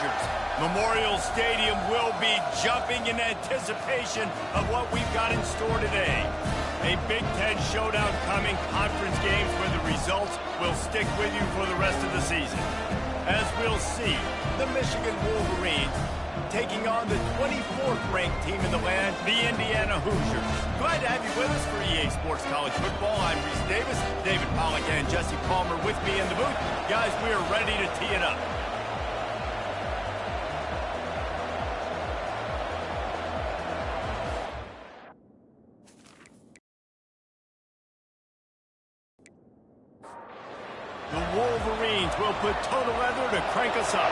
Hoosiers. Memorial Stadium will be jumping in anticipation of what we've got in store today. A Big Ten showdown coming, conference games where the results will stick with you for the rest of the season. As we'll see, the Michigan Wolverines taking on the 24th ranked team in the land, the Indiana Hoosiers. Glad to have you with us for EA Sports College Football. I'm Reese Davis, David Pollack and Jesse Palmer with me in the booth. Guys, we are ready to tee it up. The Wolverines will put total leather to crank us up.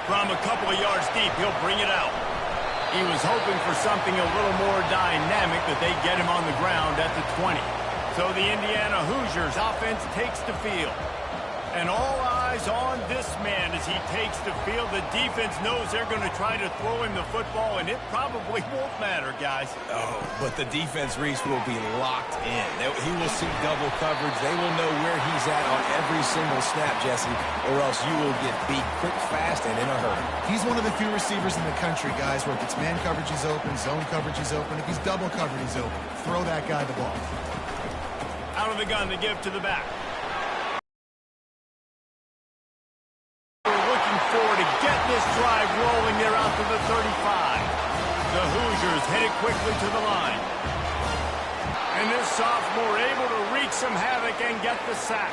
From a couple of yards deep, he'll bring it out. He was hoping for something a little more dynamic, that they get him on the ground at the 20. So the Indiana Hoosiers offense takes the field. And all eyes on this man as he takes the field. The defense knows they're going to try to throw him the football, and it probably won't matter, guys. Oh, but the defense, Reese, will be locked in. He will see double coverage. They will know where he's at on every single snap, Jesse, or else you will get beat quick, fast, and in a hurry. He's one of the few receivers in the country, guys, where if it's man coverage, he's open, zone coverage, he's open. If he's double covered, he's open. Throw that guy the ball. Out of the gun to give to the back. To get this drive rolling, they're out to the 35. The Hoosiers headed quickly to the line. And this sophomore able to wreak some havoc and get the sack.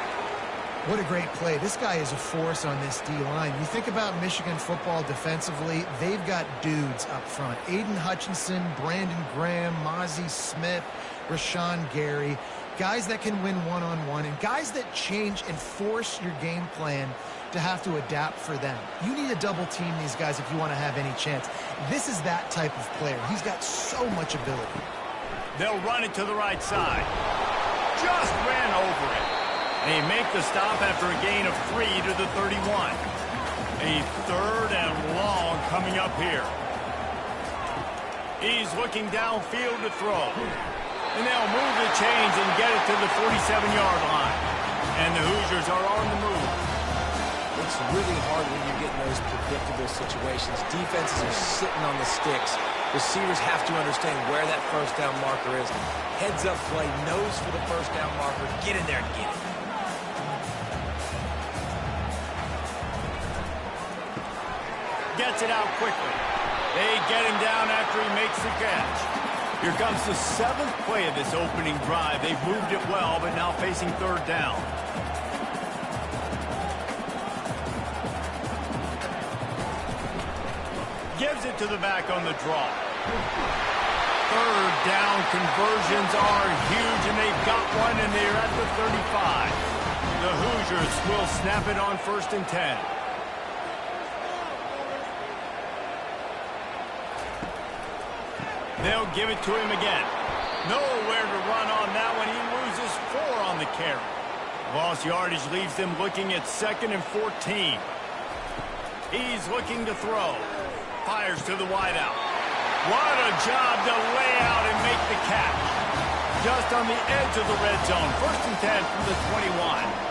What a great play. This guy is a force on this D-line. You think about Michigan football defensively, they've got dudes up front. Aiden Hutchinson, Brandon Graham, Mozzie Smith, Rashawn Gary. Guys that can win one-on-one and guys that change and force your game plan to have to adapt for them. You need to double team these guys if you want to have any chance. This is that type of player. He's got so much ability. They'll run it to the right side. Just ran over it. They make the stop after a gain of 3 to the 31. A third and long coming up here. He's looking downfield to throw. And they'll move the chains and get it to the 47-yard line. And the Hoosiers are on the move. It's really hard when you get in those predictable situations. Defenses are sitting on the sticks. Receivers have to understand where that first down marker is. Heads up play, nose for the first down marker. Get in there and get it. Gets it out quickly. They get him down after he makes the catch. Here comes the 7th play of this opening drive. They've moved it well, but now facing third down. Gives it to the back on the draw. Third down conversions are huge, and they've got one, and they're at the 35. The Hoosiers will snap it on 1st and 10. They'll give it to him again. Nowhere to run on that one. He loses 4 on the carry. Lost yardage leaves them looking at 2nd and 14. He's looking to throw. Fires to the wideout. What a job to lay out and make the catch. Just on the edge of the red zone. 1st and 10 from the 21.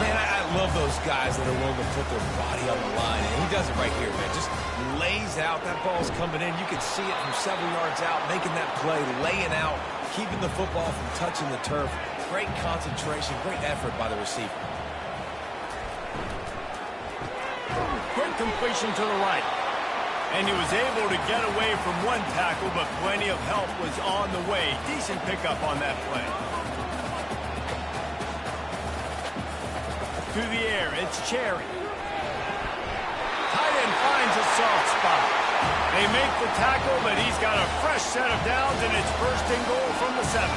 Man, I love those guys that are willing to put their body on the line. And he does it right here, man. Just lays out. That ball's coming in. You can see it from several yards out, making that play, laying out, keeping the football from touching the turf. Great concentration, great effort by the receiver. Quick completion to the right. And he was able to get away from one tackle, but plenty of help was on the way. Decent pickup on that play. To the air, it's Cherry. Tight end finds a soft spot. They make the tackle, but he's got a fresh set of downs, and it's 1st and goal from the 7.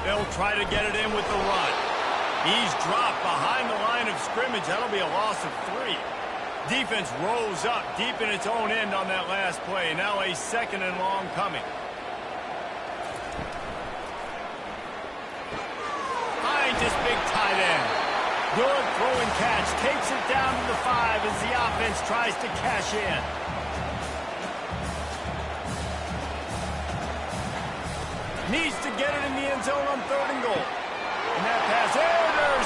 They'll try to get it in with the run. He's dropped behind the line of scrimmage. That'll be a loss of 3. Defense rolls up deep in its own end on that last play. Now a 2nd and long coming. Finds this big tight end. Good throw and catch. Takes it down to the 5 as the offense tries to cash in. Needs to get it in the end zone on 3rd and goal. And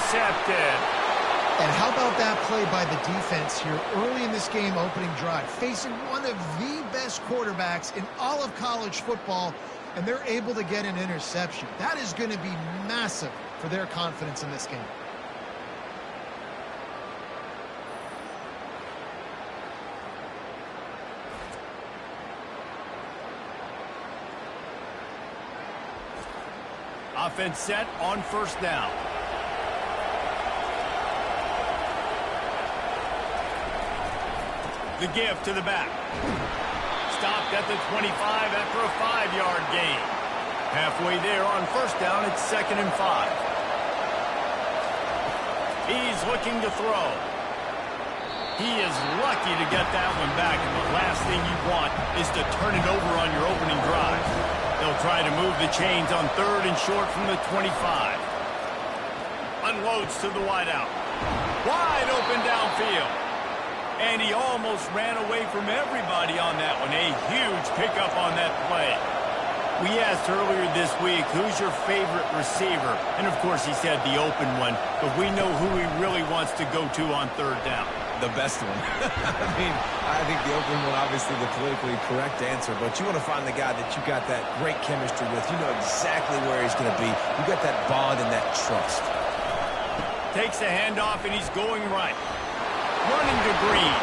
intercepted. And how about that play by the defense here early in this game opening drive, facing one of the best quarterbacks in all of college football, and they're able to get an interception. That is going to be massive for their confidence in this game. Offense set on first down. The give to the back. Stopped at the 25 after a 5-yard gain. Halfway there on first down, it's 2nd and 5. He's looking to throw. He is lucky to get that one back, and the last thing you want is to turn it over on your opening drive. They'll try to move the chains on 3rd and short from the 25. Unloads to the wideout. Wide open downfield. And he almost ran away from everybody on that one. A huge pickup on that play. We asked earlier this week, who's your favorite receiver? And, of course, he said the open one. But we know who he really wants to go to on 3rd down. The best one. I think the open one, obviously the politically correct answer, but you want to find the guy that you got that great chemistry with. You know exactly where he's going to be. You got that bond and that trust. Takes the handoff, and he's going right. Running to Green.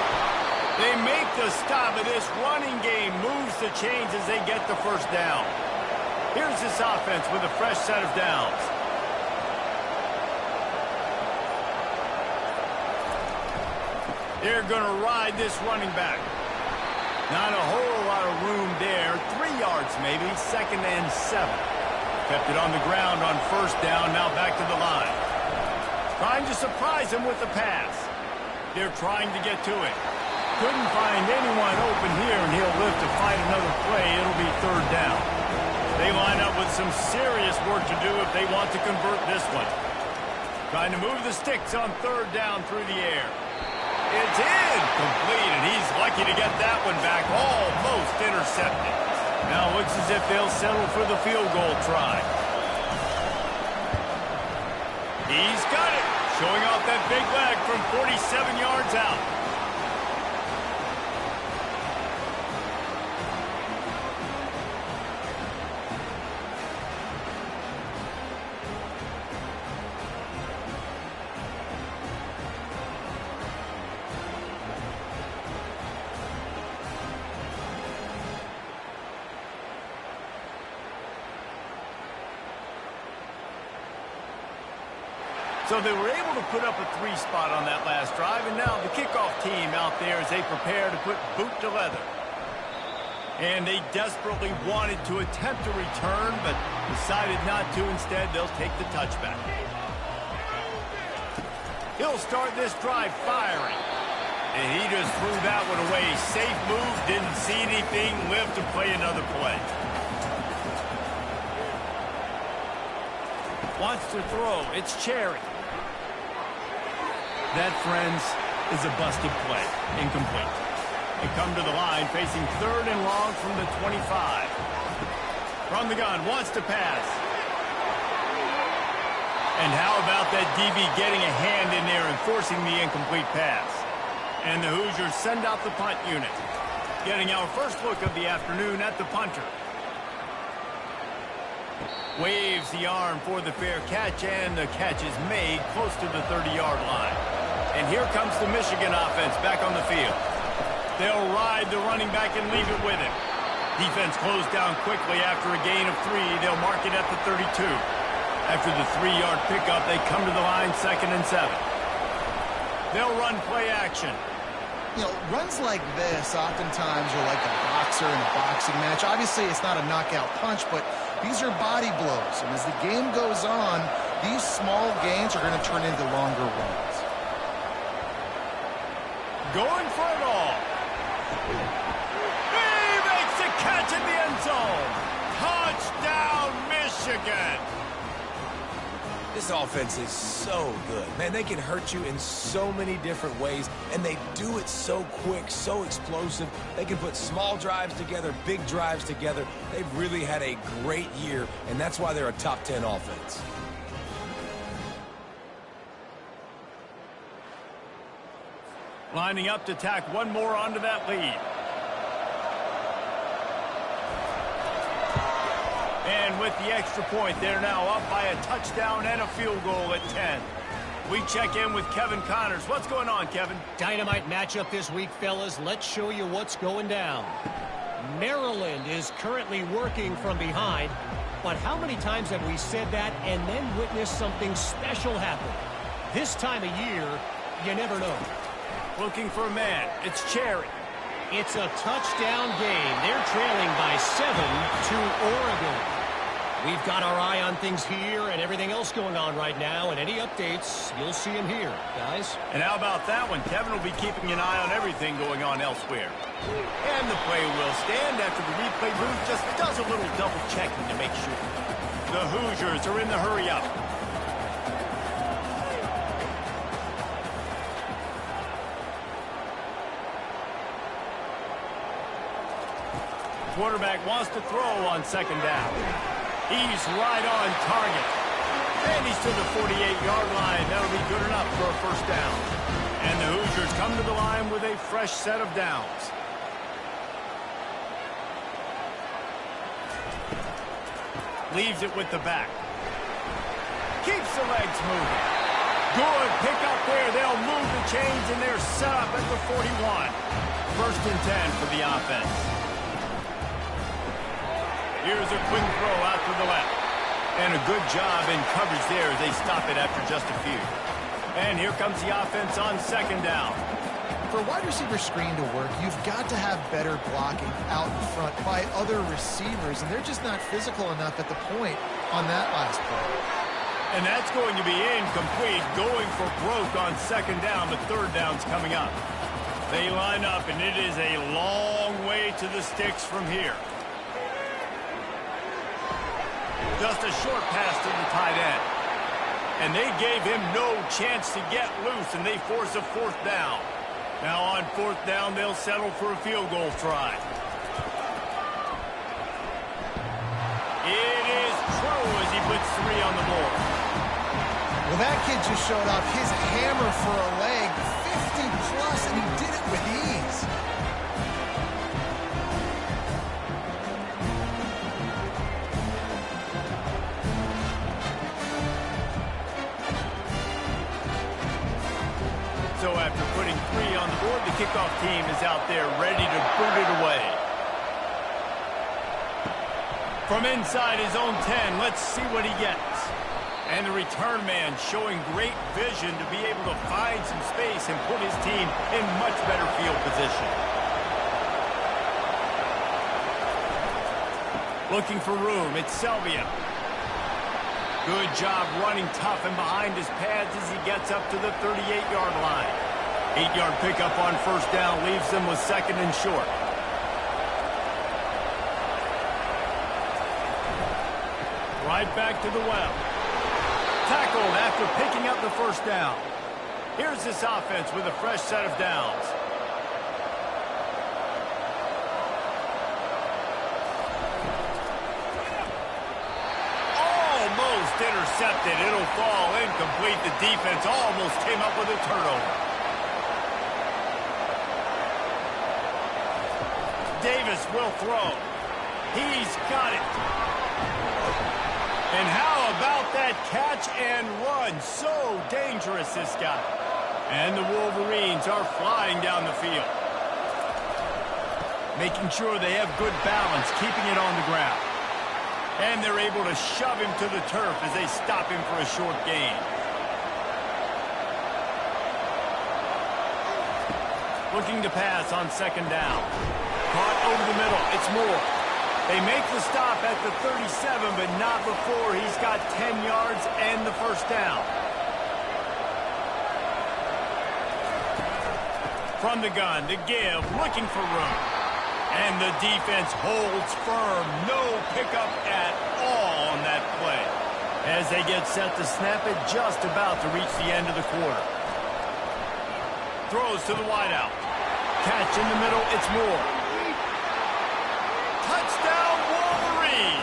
They make the stop, of this running game moves the chains as they get the first down. Here's this offense with a fresh set of downs. They're going to ride this running back. Not a whole lot of room there. 3 yards maybe, 2nd and 7. Kept it on the ground on first down, now back to the line. Trying to surprise him with the pass. They're trying to get to it. Couldn't find anyone open here, and he'll live to fight another play. It'll be 3rd down. They line up with some serious work to do if they want to convert this one. Trying to move the sticks on 3rd down through the air. It's incomplete, and he's lucky to get that one back. Almost intercepted. Now it looks as if they'll settle for the field goal try. He's got it. Showing off that big leg from 47 yards out. So they were able to put up a 3 spot on that last drive, and now the kickoff team out there as they prepare to put boot to leather. And they desperately wanted to attempt a return, but decided not to. Instead, they'll take the touchback. He'll start this drive firing. And he just threw that one away. Safe move, didn't see anything, lived to play another play. Wants to throw. It's Cherry. That, friends, is a busted play. Incomplete. They come to the line facing 3rd and long from the 25. From the gun, wants to pass. And how about that DB getting a hand in there and forcing the incomplete pass? And the Hoosiers send out the punt unit. Getting our first look of the afternoon at the punter. Waves the arm for the fair catch, and the catch is made close to the 30-yard line. And here comes the Michigan offense back on the field. They'll ride the running back and leave it with him. Defense closed down quickly after a gain of 3. They'll mark it at the 32. After the 3-yard pickup, they come to the line 2nd and 7. They'll run play action. You know, runs like this oftentimes are like a boxer in a boxing match. Obviously, it's not a knockout punch, but these are body blows. And as the game goes on, these small gains are going to turn into longer runs. Going for it all. He makes a catch in the end zone. Touchdown, Michigan. This offense is so good. Man, they can hurt you in so many different ways, and they do it so quick, so explosive. They can put small drives together, big drives together. They've really had a great year, and that's why they're a top 10 offense. Lining up to tack one more onto that lead. And with the extra point, they're now up by a touchdown and a field goal at 10. We check in with Kevin Connors. What's going on, Kevin? Dynamite matchup this week, fellas. Let's show you what's going down. Maryland is currently working from behind, but how many times have we said that and then witnessed something special happen? This time of year, you never know. Looking for a man. It's Cherry. It's a touchdown game. They're trailing by 7 to Oregon. We've got our eye on things here and everything else going on right now, and any updates, you'll see them here, guys. And how about that one? Kevin will be keeping an eye on everything going on elsewhere. And the play will stand after the replay booth just does a little double checking to make sure. The Hoosiers are in the hurry up. Quarterback wants to throw on second down. He's right on target. And he's to the 48-yard line. That'll be good enough for a first down. And the Hoosiers come to the line with a fresh set of downs. Leaves it with the back. Keeps the legs moving. Good pick up there. They'll move the chains, and they're set up at the 41. First and 10 for the offense. Here's a quick throw out to the left. And a good job in coverage there as they stop it after just a few. And here comes the offense on second down. For a wide receiver screen to work, you've got to have better blocking out in front by other receivers, and they're just not physical enough at the point on that last play. And that's going to be incomplete, going for broke on second down, but third down's coming up. They line up, and it is a long way to the sticks from here. Just a short pass to the tight end. And they gave him no chance to get loose, and they force a fourth down. Now on fourth down, they'll settle for a field goal try. It is true as he puts 3 on the board. Well, that kid just showed off his hammer for a leg, 50-plus, and he did it with ease. So after putting 3 on the board, the kickoff team is out there ready to boot it away. From inside his own 10, let's see what he gets. And the return man showing great vision to be able to find some space and put his team in much better field position. Looking for room, it's Selvia. Good job running tough and behind his pads as he gets up to the 38-yard line. 8-yard pickup on first down leaves them with second and short. Right back to the well. Tackled after picking up the first down. Here's this offense with a fresh set of downs. Intercepted. It'll fall incomplete. The defense almost came up with a turnover. Davis will throw. He's got it. And how about that catch and run? So dangerous, this guy. And the Wolverines are flying down the field. Making sure they have good balance, keeping it on the ground. And they're able to shove him to the turf as they stop him for a short gain. Looking to pass on second down. Caught over the middle. It's Moore. They make the stop at the 37, but not before he's got 10 yards and the first down. From the gun to give, looking for room. And the defense holds firm. No pickup at all on that play. As they get set to snap it, just about to reach the end of the quarter. Throws to the wideout. Catch in the middle, it's Moore. Touchdown, Wolverine!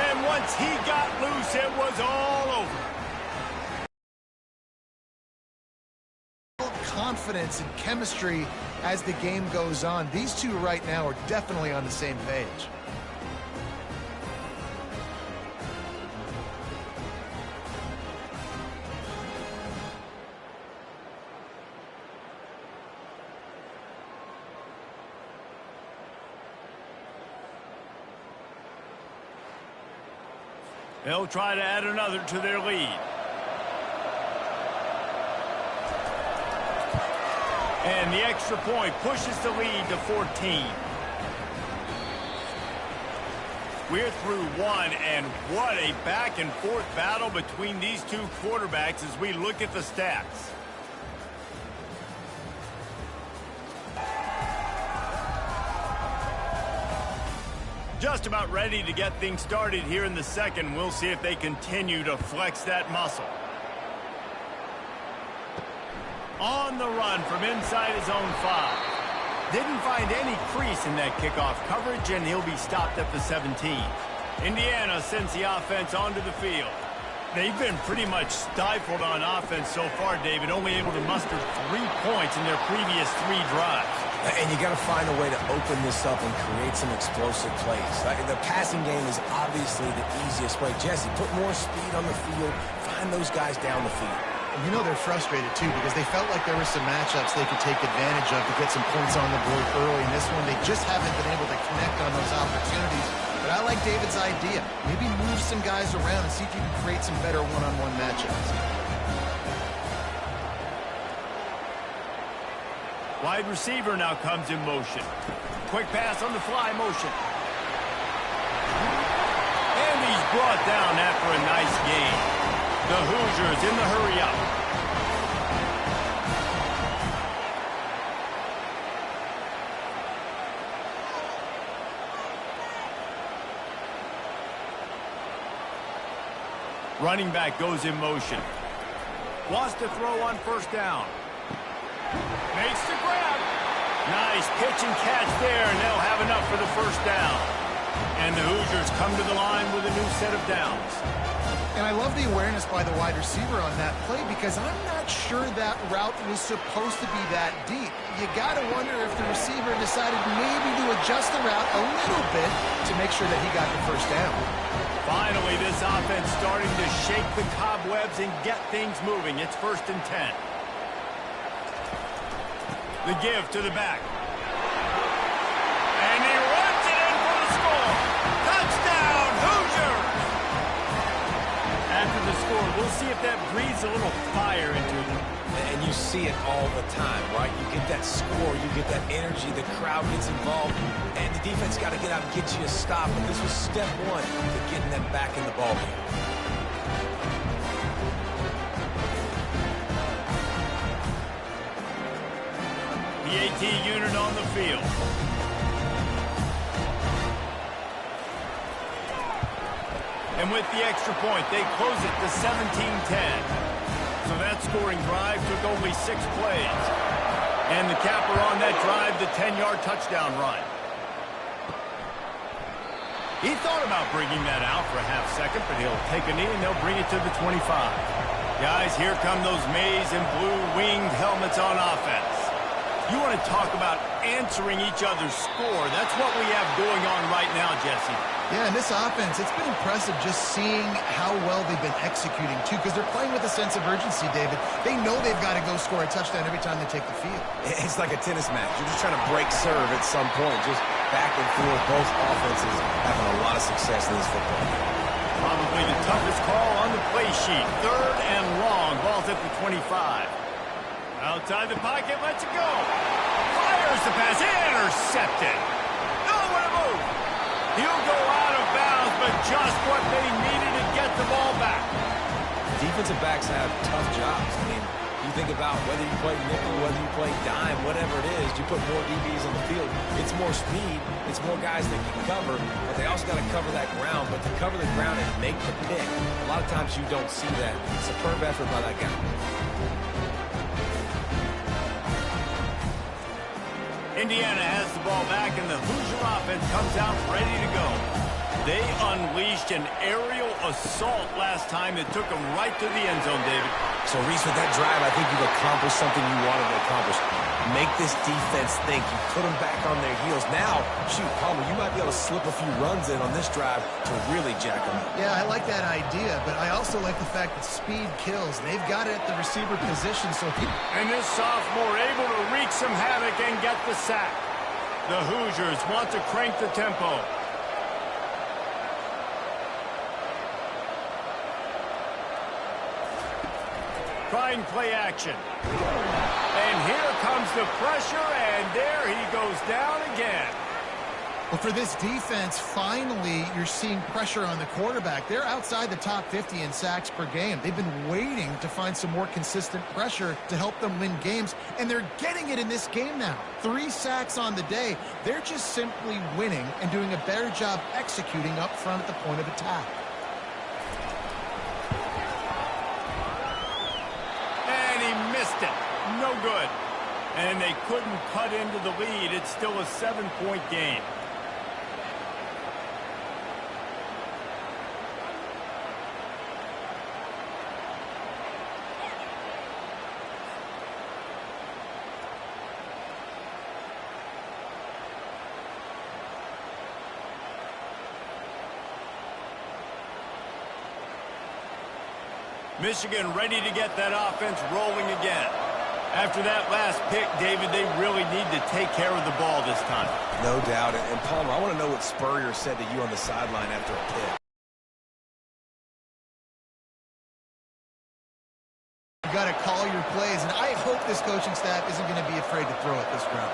And once he got loose, it was all over. confidence and chemistry as the game goes on. These two right now are definitely on the same page. They'll try to add another to their lead. And the extra point pushes the lead to 14. We're through one, and what a back-and-forth battle between these two quarterbacks as we look at the stats. Just about ready to get things started here in the second. We'll see if they continue to flex that muscle. On the run from inside his own 5. Didn't find any crease in that kickoff coverage, and he'll be stopped at the 17. Indiana sends the offense onto the field. They've been pretty much stifled on offense so far, David, only able to muster 3 points in their previous 3 drives. And you got to find a way to open this up and create some explosive plays. The passing game is obviously the easiest way. Jesse, put more speed on the field. Find those guys down the field. You know they're frustrated, too, because they felt like there were some matchups they could take advantage of to get some points on the board early. In this one, they just haven't been able to connect on those opportunities. But I like David's idea. Maybe move some guys around and see if you can create some better one-on-one matchups. Wide receiver now comes in motion. Quick pass on the fly motion. And he's brought down after a nice gain. The Hoosiers in the hurry-up. Running back goes in motion. Wants to throw on first down. Makes the grab. Nice pitch and catch there, and they'll have enough for the first down. And the Hoosiers come to the line with a new set of downs. And I love the awareness by the wide receiver on that play because I'm not sure that route was supposed to be that deep. You got to wonder if the receiver decided maybe to adjust the route a little bit to make sure that he got the first down. Finally, this offense starting to shake the cobwebs and get things moving. It's 1st and 10. The give to the back. And he runs it in for the score. Touchdown, Hoosiers! After the score, we'll see if that breathes a little fire into them. And you see it all the time, right? You get that score, you get that energy, the crowd gets involved, and the defense got to get out and get you a stop. But this was step 1 to getting them back in the ballgame. The AT unit on the field. And with the extra point, they close it to 17-10. So that scoring drive took only 6 plays. And the capper on that drive, the 10-yard touchdown run. He thought about bringing that out for a half second, but he'll take a knee and they'll bring it to the 25. Guys, here come those maize and blue winged helmets on offense. You want to talk about answering each other's score. That's what we have going on right now, Jesse. Yeah, and this offense, it's been impressive just seeing how well they've been executing, too, because they're playing with a sense of urgency, David. They know they've got to go score a touchdown every time they take the field. It's like a tennis match. You're just trying to break serve at some point, just back and forth. Both offenses having a lot of success in this football game. Probably the toughest call on the play sheet. 3rd and long. Ball's at the 25. Outside the pocket, lets it go. Fires the pass. Intercepted. Nowhere to move. He'll go out of bounds, but just what they needed to get the ball back. Defensive backs have tough jobs. I mean, you think about whether you play nickel, whether you play dime, whatever it is, you put more DBs on the field. It's more speed. It's more guys that can cover, but they also got to cover that ground. But to cover the ground and make the pick, a lot of times you don't see that. Superb effort by that guy. Indiana has the ball back, and the Hoosier offense comes out ready to go. They unleashed an aerial assault last time that took them right to the end zone, David. So, Reese, with that drive, I think you've accomplished something you wanted to accomplish. Make this defense think. You put them back on their heels. Now, shoot, Palmer, you might be able to slip a few runs in on this drive to really jack them up. Yeah, I like that idea, but I also like the fact that speed kills. They've got it at the receiver position, so And this sophomore able to wreak some havoc and get the sack. The Hoosiers want to crank the tempo. Trying play action. And here comes the pressure, and there he goes down again. Well, for this defense, finally, you're seeing pressure on the quarterback. They're outside the top 50 in sacks per game. They've been waiting to find some more consistent pressure to help them win games, and they're getting it in this game now. 3 sacks on the day. They're just simply winning and doing a better job executing up front at the point of attack. And he missed it. No good. And they couldn't cut into the lead. It's still a 7-point game. Michigan ready to get that offense rolling again. After that last pick, David, they really need to take care of the ball this time. No doubt. And Palmer, I want to know what Spurrier said to you on the sideline after a pick. You got to call your plays, and I hope this coaching staff isn't going to be afraid to throw it this route.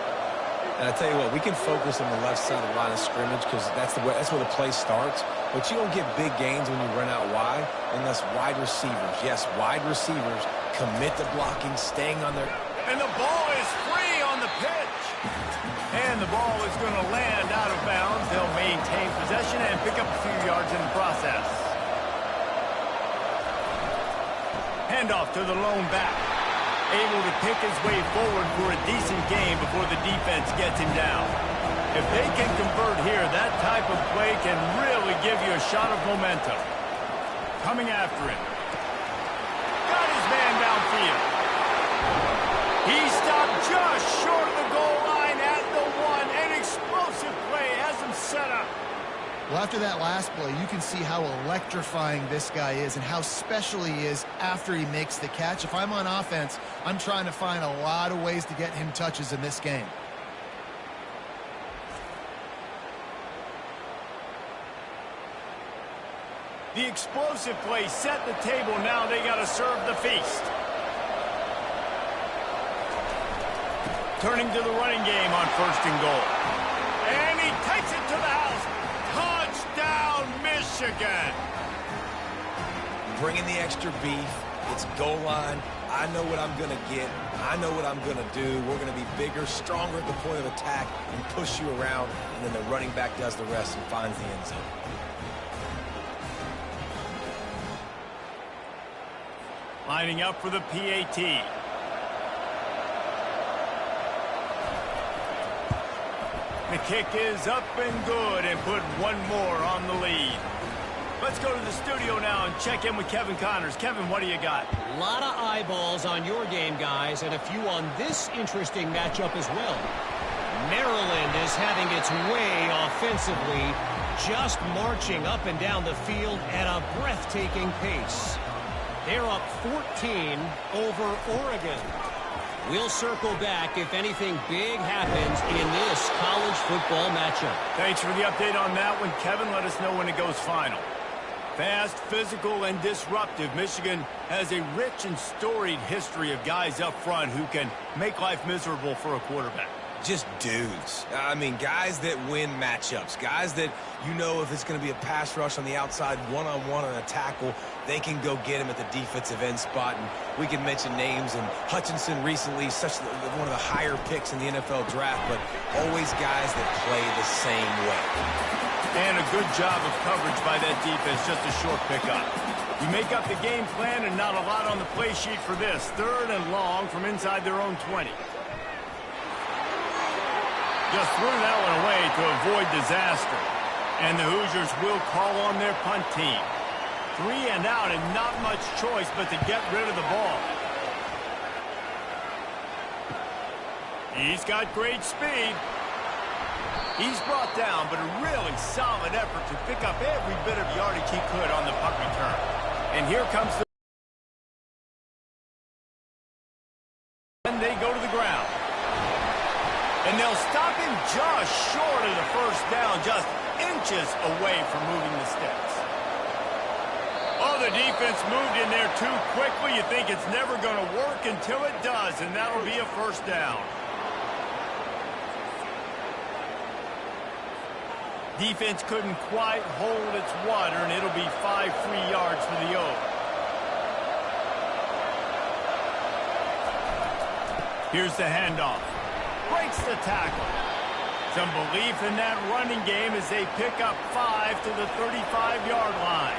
And I tell you what, we can focus on the left side of the line of scrimmage because that's where the play starts. But you don't get big gains when you run out wide unless wide receivers, yes, wide receivers, commit to blocking, staying on their... And the ball is free on the pitch. And the ball is going to land out of bounds. They'll maintain possession and pick up a few yards in the process. Handoff to the lone back. Able to pick his way forward for a decent game before the defense gets him down. If they can convert here, that type of play can really give you a shot of momentum. Coming after him. Got his man downfield. He stopped just short of the goal line at the 1. An explosive play has him set up. Well, after that last play, you can see how electrifying this guy is and how special he is after he makes the catch. If I'm on offense, I'm trying to find a lot of ways to get him touches in this game. The explosive play set the table. Now they got to serve the feast. Turning to the running game on 1st and goal. And he takes it to the house. Touchdown, Michigan. Bringing the extra beef. It's goal line. I know what I'm going to get. I know what I'm going to do. We're going to be bigger, stronger at the point of attack and push you around. And then the running back does the rest and finds the end zone. Lining up for the PAT. The kick is up and good and put one more on the lead. Let's go to the studio now and check in with Kevin Connors. Kevin, what do you got? A lot of eyeballs on your game, guys, and a few on this interesting matchup as well. Maryland is having its way offensively, just marching up and down the field at a breathtaking pace. They're up 14 over Oregon. We'll circle back if anything big happens in this college football matchup. Thanks for the update on that one, Kevin. Let us know when it goes final. Fast, physical, and disruptive, Michigan has a rich and storied history of guys up front who can make life miserable for a quarterback. Just dudes. I mean, guys that win matchups. Guys that, you know, if it's going to be a pass rush on the outside, one-on-one on a tackle, they can go get him at the defensive end spot. And we can mention names. And Hutchinson recently, one of the higher picks in the NFL draft, but always guys that play the same way. And a good job of coverage by that defense, just a short pickup. You make up the game plan and not a lot on the play sheet for this. 3rd and long from inside their own 20. Just threw that one away to avoid disaster. And the Hoosiers will call on their punt team. 3 and out and not much choice but to get rid of the ball. He's got great speed. He's brought down, but a really solid effort to pick up every bit of yardage he could on the puck return. And here comes the... And they go to the ground. And they'll stop him just short of the first down, just inches away from moving the sticks. Oh, the defense moved in there too quickly. You think it's never going to work until it does, and that'll be a first down. Defense couldn't quite hold its water, and it'll be 5 free yards for the O's. Here's the handoff. Breaks the tackle. Some belief in that running game as they pick up 5 to the 35-yard line.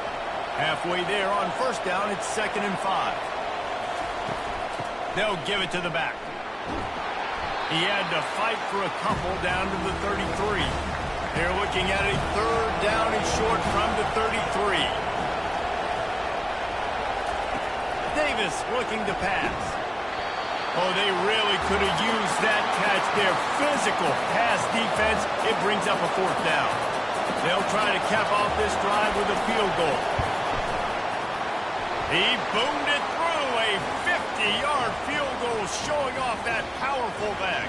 Halfway there on first down, it's 2nd and 5. They'll give it to the back. He had to fight for a couple down to the 33. They're looking at a 3rd down and short from the 33. Davis looking to pass. Oh, they really could have used that catch. Their physical pass defense, it brings up a 4th down. They'll try to cap off this drive with a field goal. He boomed it through, a 50-yard field goal showing off that powerful leg.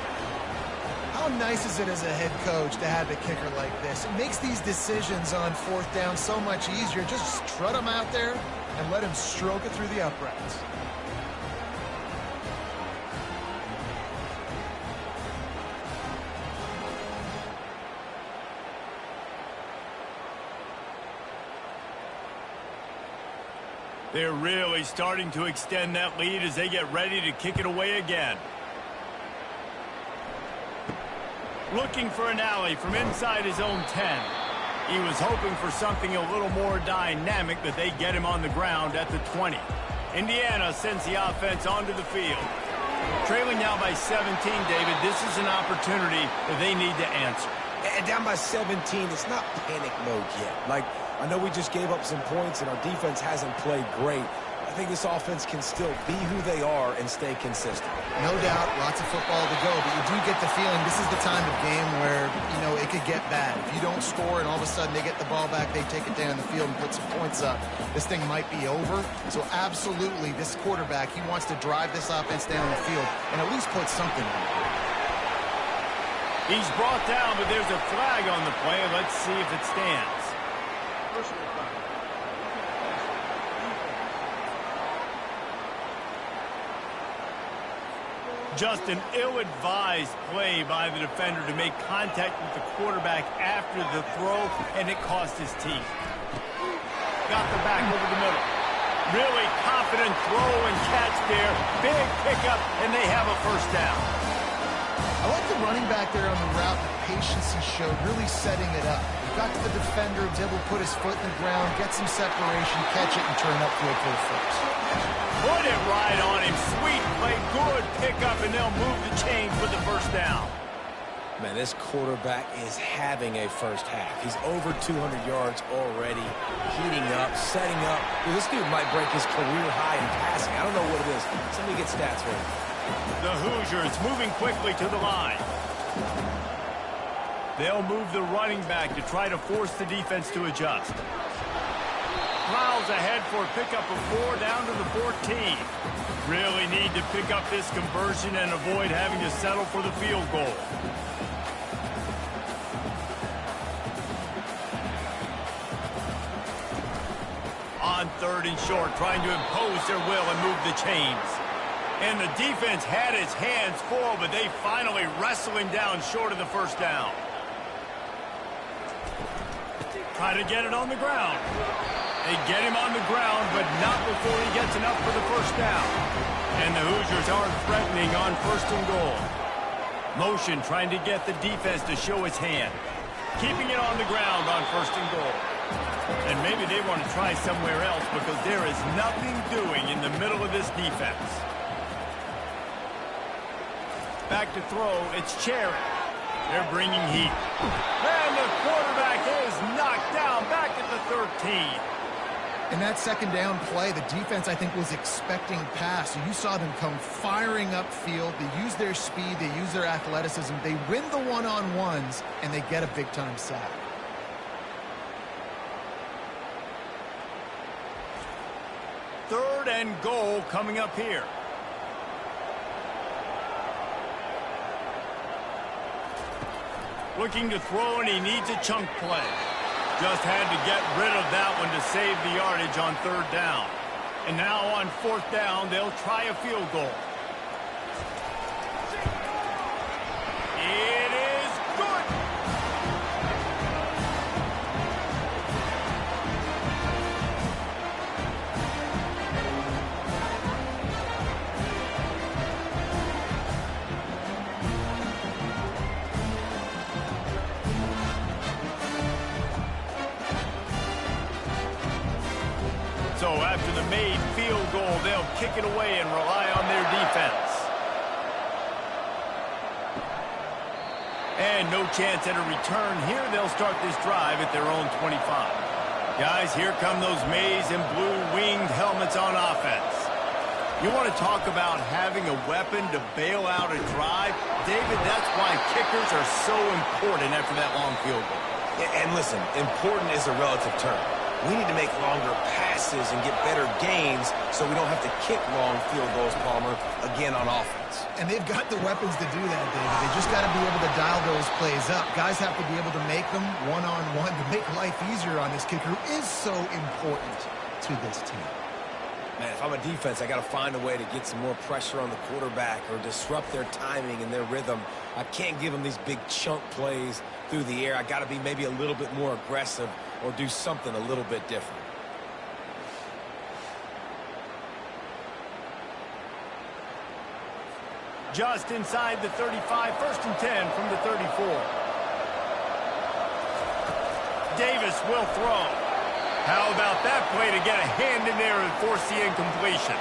How nice is it as a head coach to have a kicker like this? It makes these decisions on 4th down so much easier. Just strut him out there and let him stroke it through the uprights. They're really starting to extend that lead as they get ready to kick it away again. Looking for an alley from inside his own 10. He was hoping for something a little more dynamic, but they get him on the ground at the 20. Indiana sends the offense onto the field. Trailing now by 17, David, this is an opportunity that they need to answer. And down by 17, it's not panic mode yet. Like, I know we just gave up some points and our defense hasn't played great. I think this offense can still be who they are and stay consistent. No doubt, lots of football to go, but you do get the feeling this is the time of game where, you know, it could get bad. If you don't score and all of a sudden they get the ball back, they take it down the field and put some points up, this thing might be over. So absolutely, this quarterback, he wants to drive this offense down the field and at least put something on it. He's brought down, but there's a flag on the play. Let's see if it stands. Just an ill-advised play by the defender to make contact with the quarterback after the throw, and it cost his team. Got the back over the middle. Really confident throw and catch there. Big pickup, and they have a first down. I like the running back there on the route, the patience he showed, really setting it up. He got to the defender, was able to put his foot in the ground, get some separation, catch it, and turn upfield for the first. Put it right on him. Sweet play, good pickup, and they'll move the chains with the first down. Man, this quarterback is having a first half. He's over 200 yards already, heating up, setting up. Well, this dude might break his career high in passing. I don't know what it is. Somebody get stats for him. The Hoosiers moving quickly to the line. They'll move the running back to try to force the defense to adjust. Miles ahead for a pickup of 4 down to the 14. Really need to pick up this conversion and avoid having to settle for the field goal. On 3rd and short, trying to impose their will and move the chains. And the defense had its hands full, but they finally wrestle him down short of the first down. Try to get it on the ground. They get him on the ground, but not before he gets enough for the first down. And the Hoosiers aren't threatening on 1st and goal. Motion trying to get the defense to show its hand. Keeping it on the ground on 1st and goal. And maybe they want to try somewhere else because there is nothing doing in the middle of this defense. Back to throw, it's Cherry. They're bringing heat. And the quarterback is knocked down back at the 13. In that second down play, the defense, I think, was expecting pass. So you saw them come firing upfield. They use their speed. They use their athleticism. They win the one-on-ones, and they get a big-time sack. Third and goal coming up here. Looking to throw, and he needs a chunk play. Just had to get rid of that one to save the yardage on third down. And now on fourth down, they'll try a field goal. It is good. So after the made field goal, they'll kick it away and rely on their defense. And no chance at a return here. They'll start this drive at their own 25. Guys, here come those maize and blue winged helmets on offense. You want to talk about having a weapon to bail out a drive? David, that's why kickers are so important after that long field goal. And listen, important is a relative term. We need to make longer passes and get better gains so we don't have to kick long field goals, Palmer, again on offense. And they've got the weapons to do that, David. They just got to be able to dial those plays up. Guys have to be able to make them one-on-one to make life easier on this kicker, who is so important to this team. Man, if I'm a defense, I got to find a way to get some more pressure on the quarterback or disrupt their timing and their rhythm. I can't give them these big chunk plays through the air. I got to be maybe a little bit more aggressive or do something a little bit different. Just inside the 35, first and 10 from the 34. Davis will throw. How about that play to get a hand in there and force the incompletion?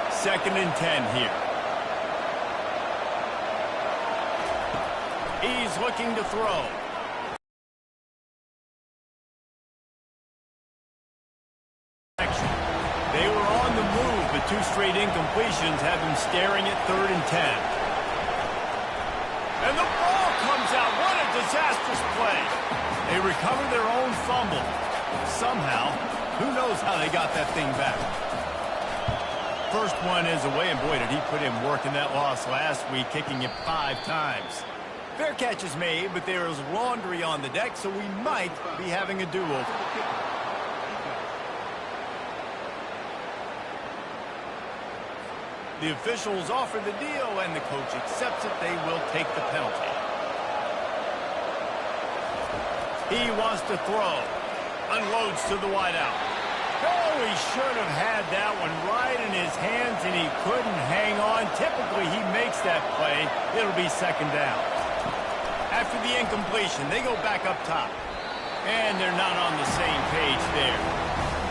Second and 10 here. He's looking to throw. They were on the move, but two straight incompletions have them staring at third and 10. And the ball comes out. What a disastrous play. They recover their own fumble. Somehow, who knows how they got that thing back. First one is away, and boy, did he put in work in that loss last week, kicking it 5 times. Fair catch is made, but there is laundry on the deck, so we might be having a do-over. The officials offer the deal, and the coach accepts it. They will take the penalty. He wants to throw. Unloads to the wideout. Oh, he should have had that one right in his hands, and he couldn't hang on. Typically, he makes that play. It'll be second down. After the incompletion, they go back up top. And they're not on the same page there.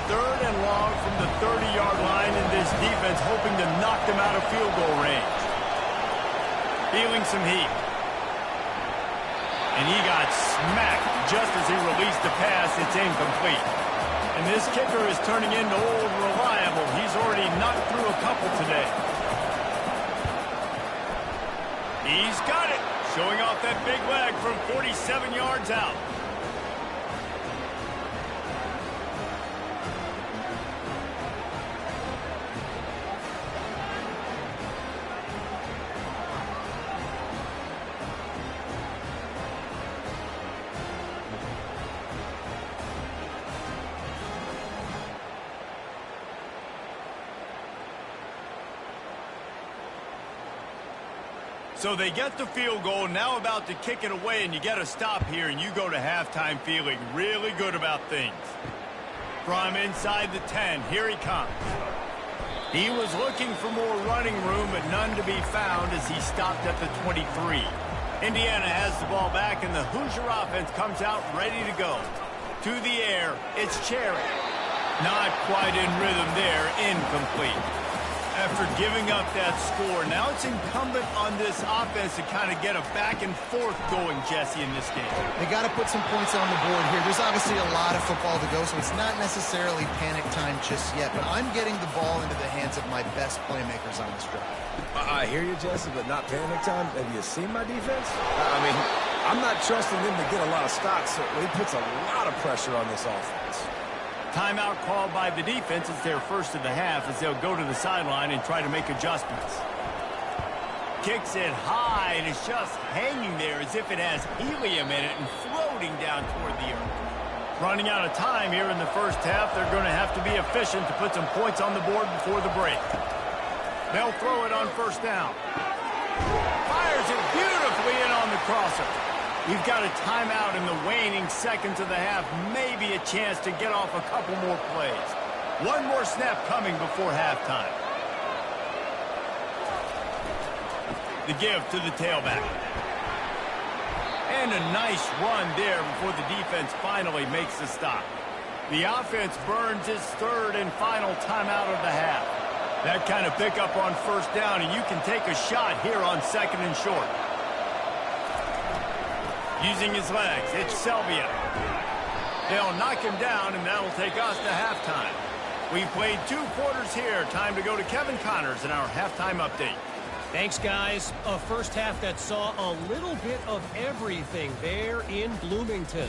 Third and long from the 30-yard line, and this defense hoping to knock them out of field goal range. Feeling some heat. And he got smacked just as he released the pass. It's incomplete. And this kicker is turning into old reliable. He's already knocked through a couple today. He's got it. Showing off that big leg from 47 yards out. So they get the field goal, now about to kick it away, and you get a stop here, and you go to halftime feeling really good about things. From inside the 10, here he comes. He was looking for more running room, but none to be found as he stopped at the 23. Indiana has the ball back, and the Hoosier offense comes out ready to go. To the air, it's Cherry. Not quite in rhythm there, incomplete. After giving up that score, now it's incumbent on this offense to kind of get a back and forth going, Jesse, in this game. They got to put some points on the board here. There's obviously a lot of football to go, so it's not necessarily panic time just yet. But I'm getting the ball into the hands of my best playmakers on this drive. I hear you, Jesse, but not panic time. Have you seen my defense? I mean, I'm not trusting them to get a lot of stops, so he puts a lot of pressure on this offense. Timeout called by the defense. It's their first of the half as they'll go to the sideline and try to make adjustments. Kicks it high, and it's just hanging there as if it has helium in it and floating down toward the earth. Running out of time here in the first half, they're going to have to be efficient to put some points on the board before the break. They'll throw it on first down. Fires it beautifully in on the crosser. We've got a timeout in the waning seconds of the half. Maybe a chance to get off a couple more plays. One more snap coming before halftime. The give to the tailback. And a nice run there before the defense finally makes the stop. The offense burns its third and final timeout of the half. That kind of pickup on first down, and you can take a shot here on second and short. Using his legs, it's Selvia. They'll knock him down, and that'll take us to halftime. We played 2 quarters here. Time to go to Kevin Connors in our halftime update. Thanks, guys. A first half that saw a little bit of everything there in Bloomington.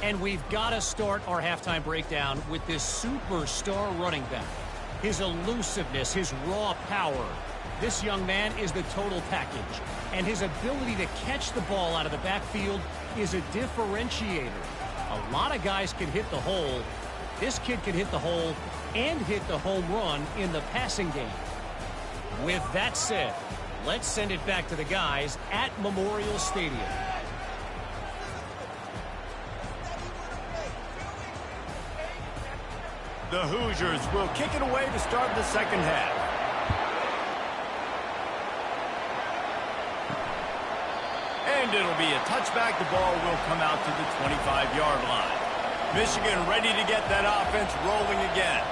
And we've got to start our halftime breakdown with this superstar running back. His elusiveness, his raw power. This young man is the total package. And his ability to catch the ball out of the backfield is a differentiator. A lot of guys can hit the hole. This kid can hit the hole and hit the home run in the passing game. With that said, let's send it back to the guys at Memorial Stadium. The Hoosiers will kick it away to start the second half. And it'll be a touchback. The ball will come out to the 25-yard line. Michigan ready to get that offense rolling again.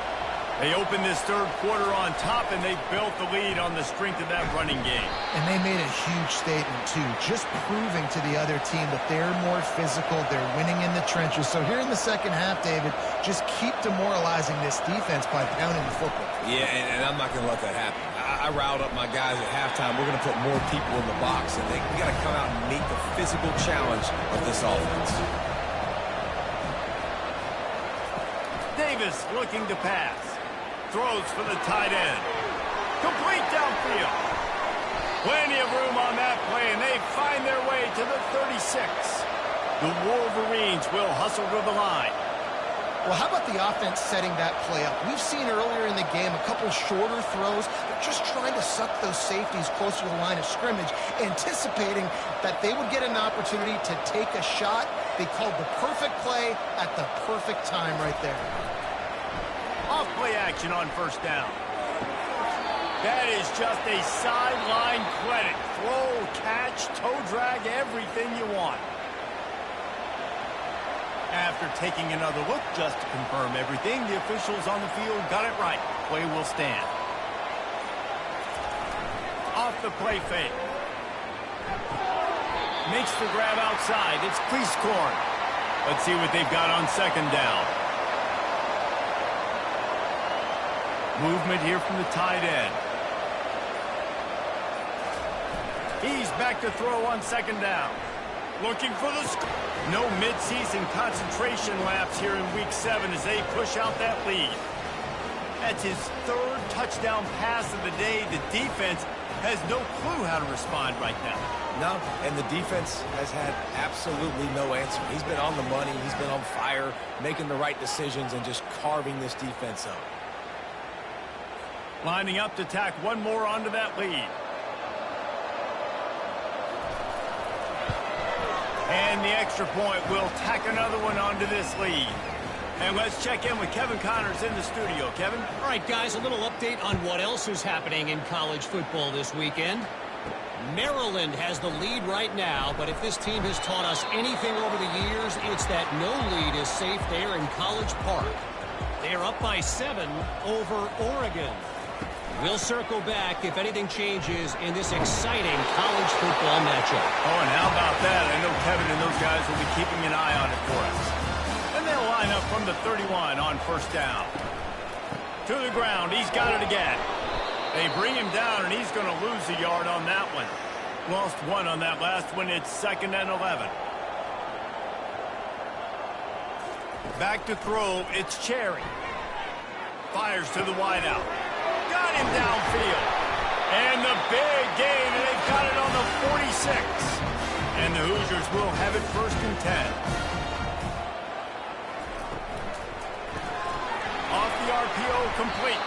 They opened this third quarter on top, and they built the lead on the strength of that running game. And they made a huge statement, too, just proving to the other team that they're more physical, they're winning in the trenches. So here in the second half, David, just keep demoralizing this defense by pounding the football. Yeah, and I'm not going to let that happen. I riled up my guys at halftime. We're going to put more people in the box, and we got to come out and meet the physical challenge of this offense. Davis looking to pass. Throws for the tight end. Complete downfield. Plenty of room on that play, and they find their way to the 36. The Wolverines will hustle to the line. Well, how about the offense setting that play up? We've seen earlier in the game a couple shorter throws. They're just trying to suck those safeties closer to the line of scrimmage, anticipating that they would get an opportunity to take a shot. They called the perfect play at the perfect time right there. Off play action on first down. That is just a sideline credit. Throw, catch, toe drag, everything you want. After taking another look just to confirm everything, the officials on the field got it right. Play will stand. Off the play fake. Makes the grab outside. It's Cleescorn. Let's see what they've got on second down. Movement here from the tight end. He's back to throw on second down. Looking for the score. No midseason concentration laps here in Week 7 as they push out that lead. That's his third touchdown pass of the day. The defense has no clue how to respond right now. No, and the defense has had absolutely no answer. He's been on the money. He's been on fire, making the right decisions and just carving this defense up. Lining up to tack one more onto that lead. And the extra point will tack another one onto this lead. And let's check in with Kevin Connors in the studio. Kevin? All right, guys, a little update on what else is happening in college football this weekend. Maryland has the lead right now, but if this team has taught us anything over the years, it's that no lead is safe there in College Park. They're up by 7 over Oregon. We'll circle back if anything changes in this exciting college football matchup. Oh, and how about that? I know Kevin and those guys will be keeping an eye on it for us. And they'll line up from the 31 on first down. To the ground. He's got it again. They bring him down, and he's going to lose a yard on that one. Lost one on that last one. It's 2nd and 11. Back to throw. It's Cherry. Fires to the wideout. Got him downfield. And the big gain, and they've got it on the 46. And the Hoosiers will have it 1st and 10. Off the RPO, complete.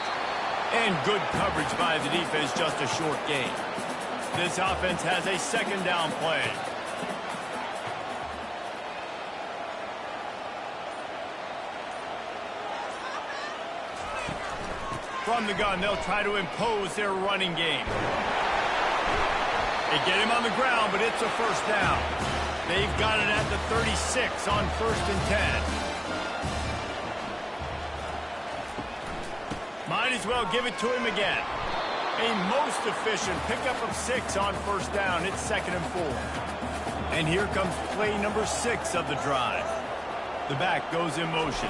And good coverage by the defense, just a short gain. This offense has a 2nd down play. From the gun, they'll try to impose their running game. They get him on the ground, but it's a 1st down. They've got it at the 36 on 1st and 10. Might as well give it to him again. A most efficient pickup of 6 on 1st down. It's 2nd and 4. And here comes play number 6 of the drive. The back goes in motion.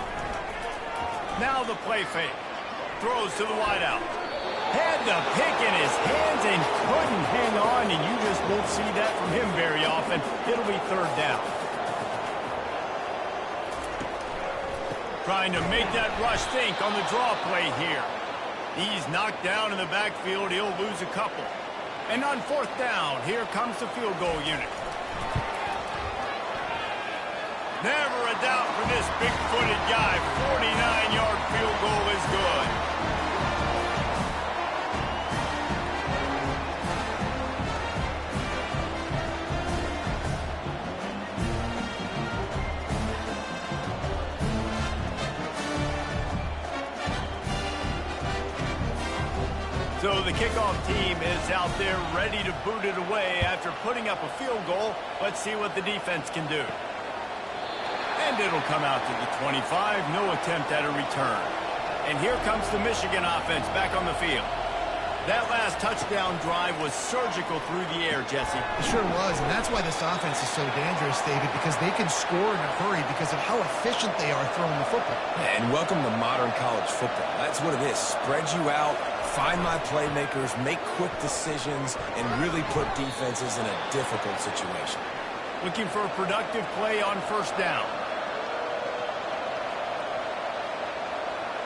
Now the play fake. Throws to the wideout. Had the pick in his hands and couldn't hang on, and you just won't see that from him very often. It'll be 3rd down. Trying to make that rush think on the draw play here. He's knocked down in the backfield. He'll lose a couple. And on 4th down, here comes the field goal unit. Never a doubt for this big-footed guy. 49-yard field goal is good. So the kickoff team is out there ready to boot it away after putting up a field goal. Let's see what the defense can do. And it'll come out to the 25. No attempt at a return. And here comes the Michigan offense back on the field. That last touchdown drive was surgical through the air, Jesse. It sure was, and that's why this offense is so dangerous, David, because they can score in a hurry because of how efficient they are throwing the football. Yeah, and welcome to modern college football. That's what it is. Spread you out, find my playmakers, make quick decisions, and really put defenses in a difficult situation. Looking for a productive play on 1st down.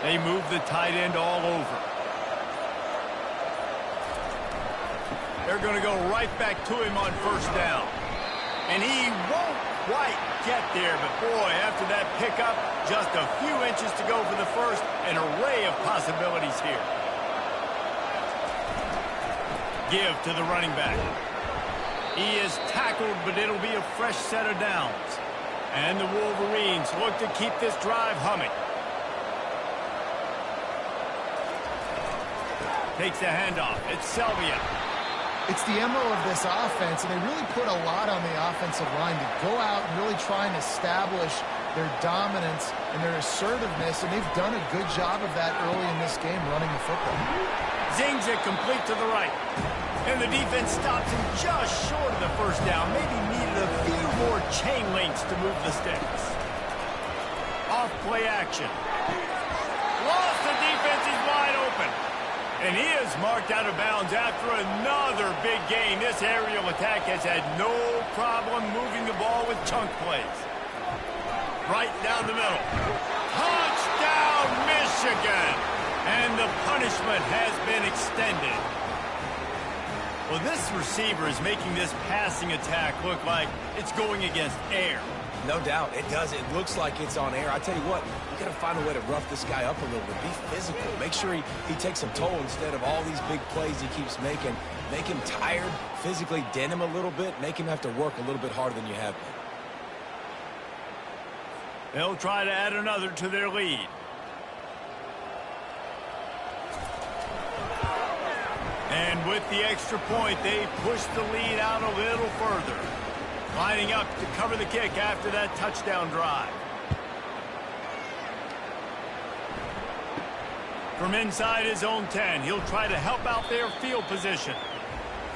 They move the tight end all over. They're going to go right back to him on 1st down. And he won't quite get there, but boy, after that pickup, just a few inches to go for the 1st, an array of possibilities here. Give to the running back. He is tackled, but it'll be a fresh set of downs. And the Wolverines look to keep this drive humming. Takes the handoff. It's Selvia. It's the MO of this offense, and they really put a lot on the offensive line to go out and really try and establish their dominance and their assertiveness, and they've done a good job of that early in this game running the football. Zings it complete to the right. And the defense stops him just short of the 1st down. Maybe needed a few more chain links to move the sticks. Off play action. Lost the defense. He's wide open. And he is marked out of bounds after another big gain. This aerial attack has had no problem moving the ball with chunk plays. Right down the middle. Touchdown, Michigan! And the punishment has been extended. Well, this receiver is making this passing attack look like it's going against air. No doubt, it does. It looks like it's on air. I tell you what, you got to find a way to rough this guy up a little bit. Be physical. Make sure he takes some toll instead of all these big plays he keeps making. Make him tired, physically dent him a little bit, make him have to work a little bit harder than you have been. They'll try to add another to their lead. And with the extra point, they push the lead out a little further. Lining up to cover the kick after that touchdown drive. From inside his own 10, he'll try to help out their field position.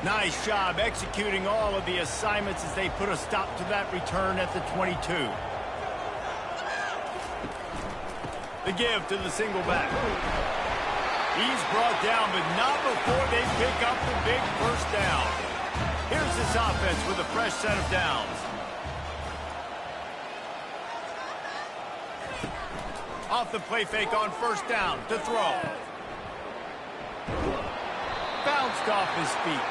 Nice job executing all of the assignments as they put a stop to that return at the 22. The give to the single back. He's brought down, but not before they pick up the big first down. Here's this offense with a fresh set of downs. Off the play fake on first down to throw. Bounced off his feet.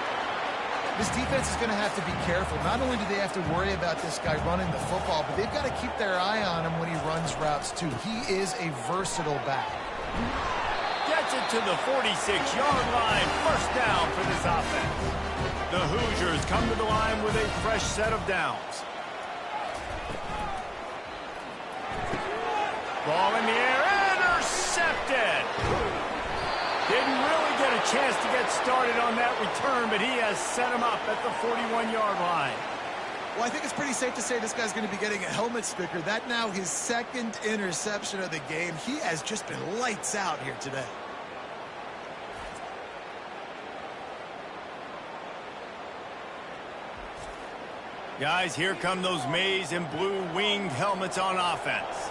This defense is going to have to be careful. Not only do they have to worry about this guy running the football, but they've got to keep their eye on him when he runs routes too. He is a versatile back. Gets it to the 46-yard line. First down for this offense. The Hoosiers come to the line with a fresh set of downs. Ball in the air, intercepted. Didn't really get a chance to get started on that return, but he has set him up at the 41-yard line. Well, I think it's pretty safe to say this guy's going to be getting a helmet sticker. That now his second interception of the game. He has just been lights out here today. Guys, here come those maize and blue winged helmets on offense.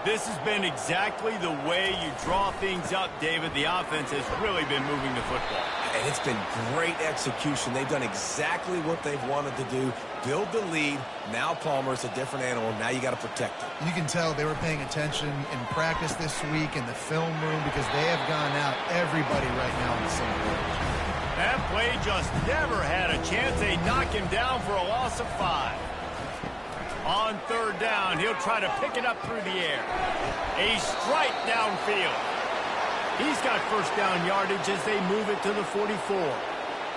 This has been exactly the way you draw things up, David. The offense has really been moving the football. And it's been great execution. They've done exactly what they've wanted to do. Build the lead. Now Palmer's a different animal. Now you got to protect it. You can tell they were paying attention in practice this week in the film room because they have gone out everybody right now on the same page. That play just never had a chance. They knock him down for a loss of 5. On third down, he'll try to pick it up through the air. A strike downfield. He's got first down yardage as they move it to the 44.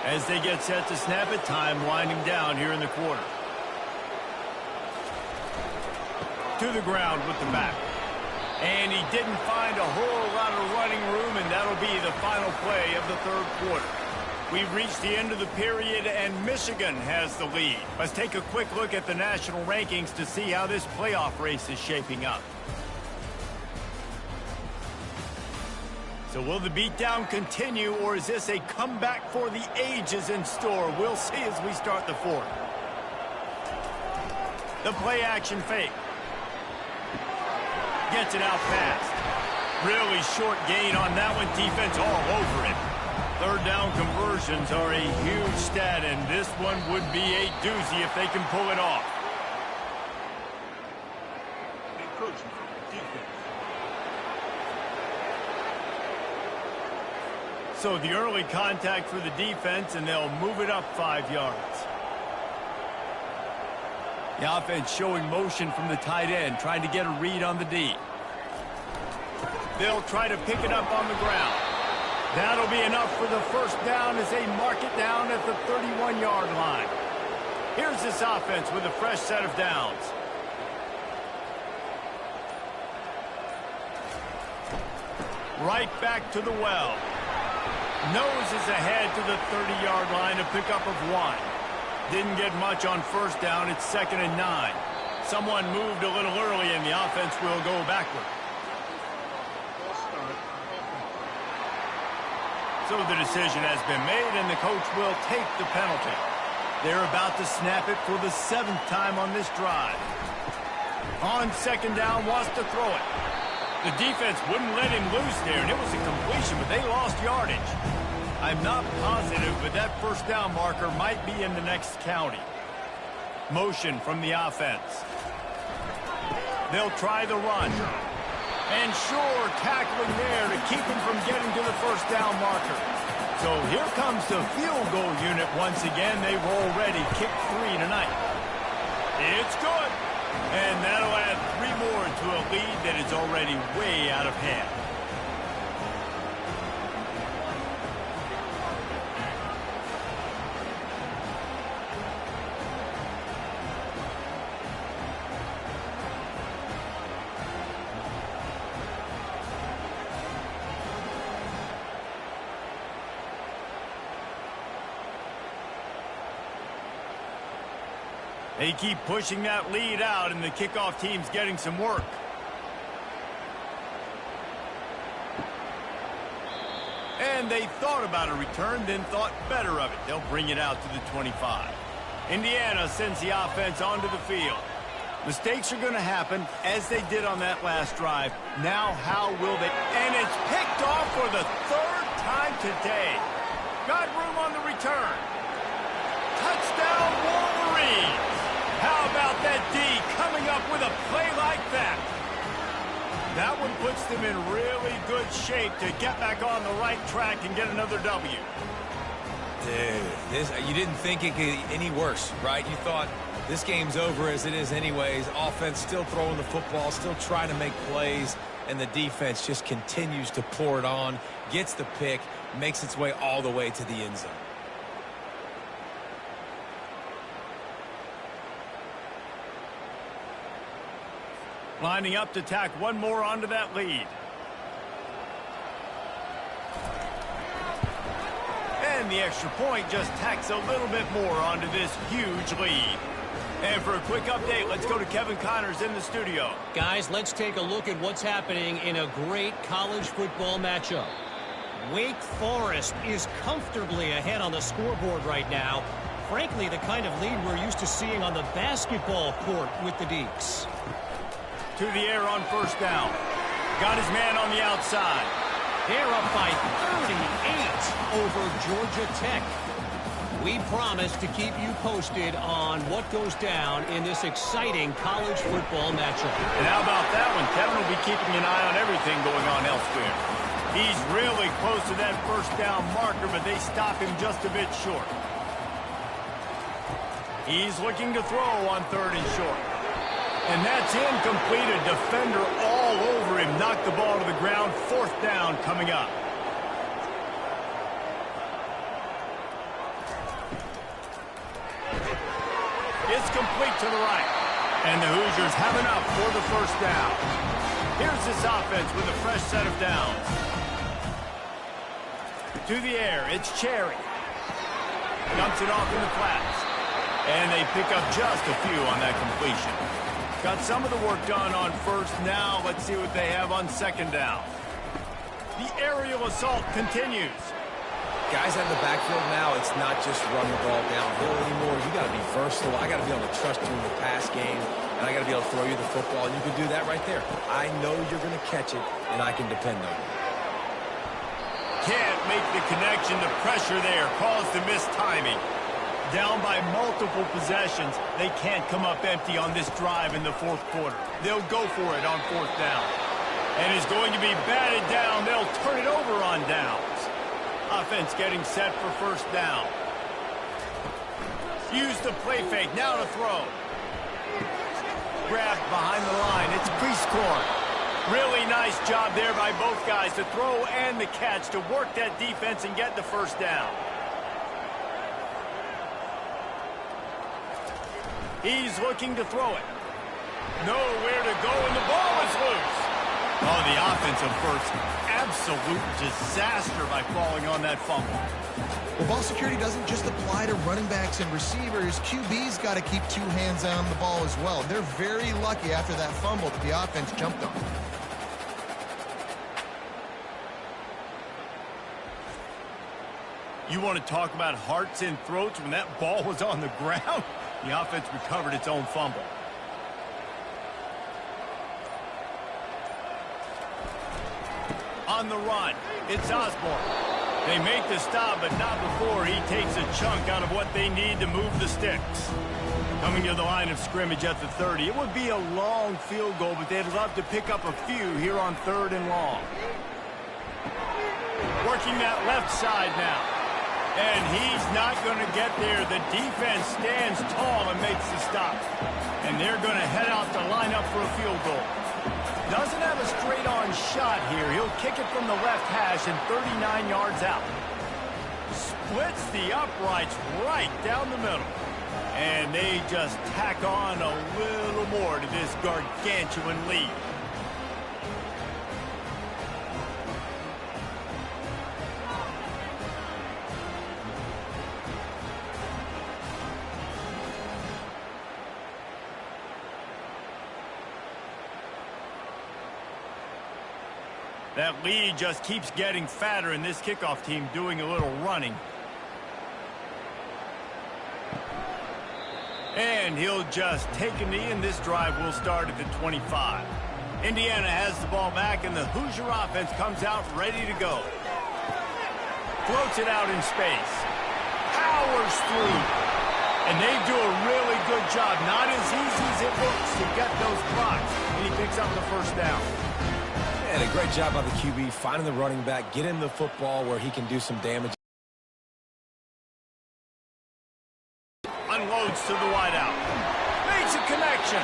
As they get set to snap it, time winding down here in the quarter. To the ground with the back. And he didn't find a whole lot of running room, and that'll be the final play of the third quarter. We've reached the end of the period, and Michigan has the lead. Let's take a quick look at the national rankings to see how this playoff race is shaping up. So will the beatdown continue, or is this a comeback for the ages in store? We'll see as we start the fourth. The play action fake. Gets it out fast. Really short gain on that one. Defense all over it. Third down conversions are a huge stat, and this one would be a doozy if they can pull it off. So the early contact for the defense, and they'll move it up 5 yards. The offense showing motion from the tight end, trying to get a read on the D. They'll try to pick it up on the ground. That'll be enough for the first down as they mark it down at the 31-yard line. Here's this offense with a fresh set of downs. Right back to the well. Noses ahead to the 30-yard line, a pickup of 1. Didn't get much on first down. It's 2nd and 9. Someone moved a little early, and the offense will go backward. So the decision has been made, and the coach will take the penalty. They're about to snap it for the 7th time on this drive. On 2nd down, wants to throw it. The defense wouldn't let him loose there, and it was a completion, but they lost yardage. I'm not positive, but that first down marker might be in the next county. Motion from the offense. They'll try the run. And sure, tackling there to keep him from getting to the first down marker. So here comes the field goal unit once again. They've already kicked 3 tonight. It's good. And that'll add 3 more to a lead that is already way out of hand. They keep pushing that lead out, and the kickoff team's getting some work. And they thought about a return, then thought better of it. They'll bring it out to the 25. Indiana sends the offense onto the field. Mistakes are going to happen, as they did on that last drive. Now, how will they? And it's picked off for the third time today. Got room on the return. Touchdown, Wolverines! How about that D coming up with a play like that? That one puts them in really good shape to get back on the right track and get another W. Dude, you didn't think it could get any worse, right? You thought this game's over as it is anyways. Offense still throwing the football, still trying to make plays, and the defense just continues to pour it on, gets the pick, makes its way all the way to the end zone. Lining up to tack one more onto that lead. And the extra point just tacks a little bit more onto this huge lead. And for a quick update, let's go to Kevin Connors in the studio. Guys, let's take a look at what's happening in a great college football matchup. Wake Forest is comfortably ahead on the scoreboard right now. Frankly, the kind of lead we're used to seeing on the basketball court with the Deacs. To the air on first down. Got his man on the outside. They're up by 38 over Georgia Tech. We promise to keep you posted on what goes down in this exciting college football matchup. And how about that one? Kevin will be keeping an eye on everything going on elsewhere. He's really close to that first down marker, but they stop him just a bit short. He's looking to throw on third and short. And that's incomplete. A defender all over him. Knocked the ball to the ground. Fourth down coming up. It's complete to the right. And the Hoosiers have enough for the first down. Here's this offense with a fresh set of downs. To the air, it's Cherry. Dumps it off in the flats. And they pick up just a few on that completion. Got some of the work done on first. Now let's see what they have on second down. The aerial assault continues. Guys out in the backfield now, it's not just run the ball downhill anymore. You got to be versatile. I got to be able to trust you in the pass game, and I got to be able to throw you the football, and you can do that right there. I know you're going to catch it, and I can depend on it. Can't make the connection. The pressure there caused the missed timing. Down by multiple possessions, they can't come up empty on this drive in the fourth quarter. They'll go for it on fourth down. And is going to be batted down. They'll turn it over on downs. Offense getting set for first down. Use the play fake. Now to throw. Grabbed behind the line. It's Prieskorn. Really nice job there by both guys to throw and the catch to work that defense and get the first down. He's looking to throw it. Nowhere to go, and the ball is loose. Oh, the offensive first. Absolute disaster by falling on that fumble. Well, ball security doesn't just apply to running backs and receivers. QB's got to keep two hands on the ball as well. They're very lucky after that fumble that the offense jumped on. You want to talk about hearts and throats when that ball was on the ground? The offense recovered its own fumble. On the run, it's Osborne. They make the stop, but not before he takes a chunk out of what they need to move the sticks. Coming to the line of scrimmage at the 30. It would be a long field goal, but they'd love to pick up a few here on third and long. Working that left side now. And he's not going to get there. The defense stands tall and makes the stop. And they're going to head out to line up for a field goal. Doesn't have a straight-on shot here. He'll kick it from the left hash and 39 yards out. Splits the uprights right down the middle. And they just tack on a little more to this gargantuan lead. That lead just keeps getting fatter, and this kickoff team doing a little running. And he'll just take a knee, and this drive will start at the 25. Indiana has the ball back, and the Hoosier offense comes out ready to go. Floats it out in space. Powers through. And they do a really good job. Not as easy as it looks to get those blocks. And he picks up the first down. And a great job by the QB finding the running back, get him the football where he can do some damage. Unloads to the wideout. Makes a connection.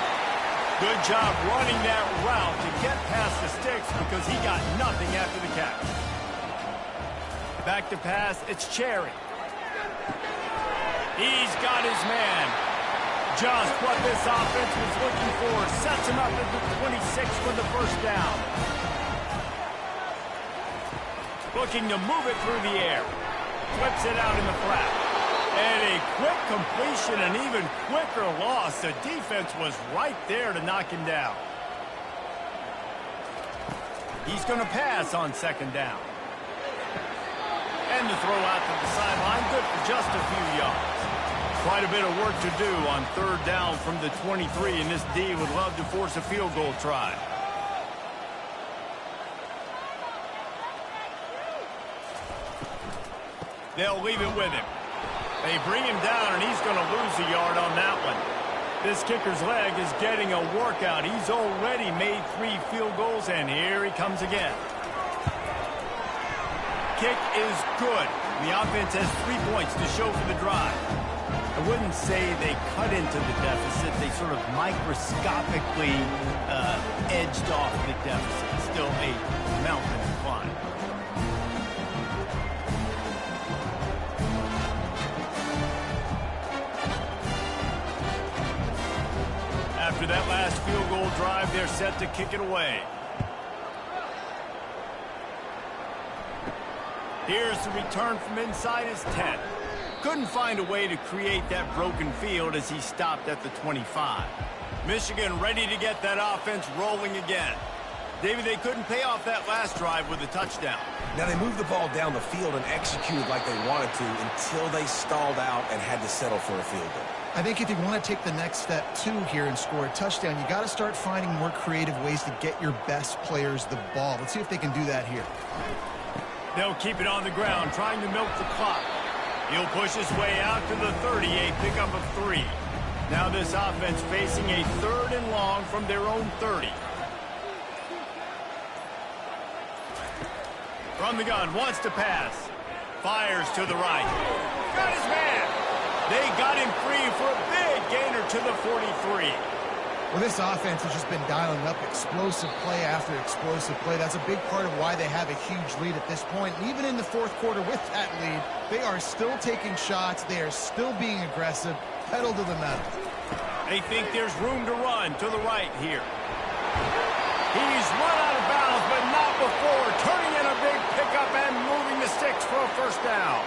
Good job running that route to get past the sticks because he got nothing after the catch. Back to pass, it's Cherry. He's got his man. Just what this offense was looking for. Sets him up at the 26 for the first down. Looking to move it through the air. Flips it out in the flat. And a quick completion, an even quicker loss. The defense was right there to knock him down. He's going to pass on second down. And the throw out to the sideline, good for just a few yards. Quite a bit of work to do on third down from the 23, and this D would love to force a field goal try. They'll leave it with him. They bring him down, and he's going to lose a yard on that one. This kicker's leg is getting a workout. He's already made 3 field goals, and here he comes again. Kick is good. The offense has 3 points to show for the drive. I wouldn't say they cut into the deficit. They sort of microscopically edged off the deficit. Still a mountain to climb. After that last field goal drive, they're set to kick it away. Here's the return from inside his 10. Couldn't find a way to create that broken field as he stopped at the 25. Michigan ready to get that offense rolling again. David, they couldn't pay off that last drive with a touchdown. Now, they moved the ball down the field and executed like they wanted to until they stalled out and had to settle for a field goal. I think if you want to take the next step, too, here and score a touchdown, you got to start finding more creative ways to get your best players the ball. Let's see if they can do that here. They'll keep it on the ground, trying to milk the clock. He'll push his way out to the 30, a pickup of 3. Now this offense facing a 3rd and long from their own 30. From the gun, wants to pass. Fires to the right. Got his man. They got him free for a big gainer to the 43. Well, this offense has just been dialing up explosive play after explosive play. That's a big part of why they have a huge lead at this point. And even in the 4th quarter with that lead, they are still taking shots. They are still being aggressive. Pedal to the metal. They think there's room to run to the right here. He's run out of bounds, but not before. Turning in a big pickup and moving the sticks for a first down.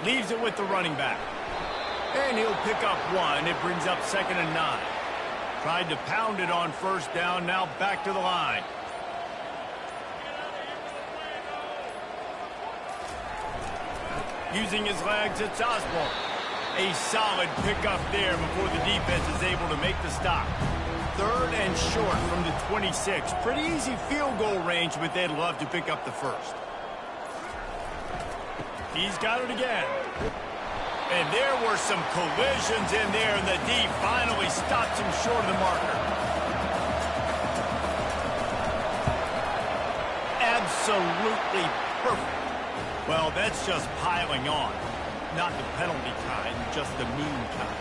Leaves it with the running back. And he'll pick up 1. It brings up 2nd and 9. Tried to pound it on first down. Now back to the line. Using his legs, it's Osborne. A solid pickup there before the defense is able to make the stop. 3rd and short from the 26. Pretty easy field goal range, but they'd love to pick up the first. He's got it again. And there were some collisions in there, and the D finally stops him short of the marker. Absolutely perfect. Well, that's just piling on. Not the penalty kind, just the mean kind.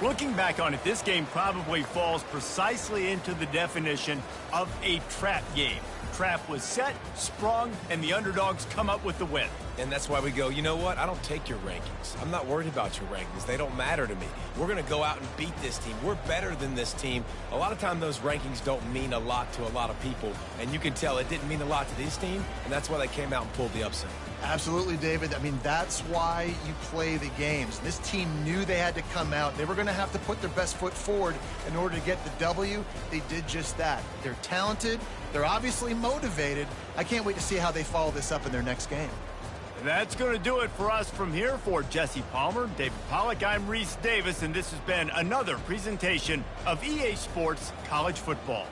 Looking back on it, this game probably falls precisely into the definition of a trap game. trap was set, sprung, and the underdogs come up with the win. And that's why we go, you know what? I don't take your rankings. I'm not worried about your rankings. They don't matter to me. We're going to go out and beat this team. We're better than this team. A lot of time those rankings don't mean a lot to a lot of people, and you can tell it didn't mean a lot to this team, and that's why they came out and pulled the upset. Absolutely, David. I mean, that's why you play the games. This team knew they had to come out. They were going to have to put their best foot forward in order to get the W. They did just that. They're talented. They're obviously motivated. I can't wait to see how they follow this up in their next game. And that's going to do it for us from here. For Jesse Palmer, David Pollack, I'm Reese Davis, and this has been another presentation of EA Sports College Football.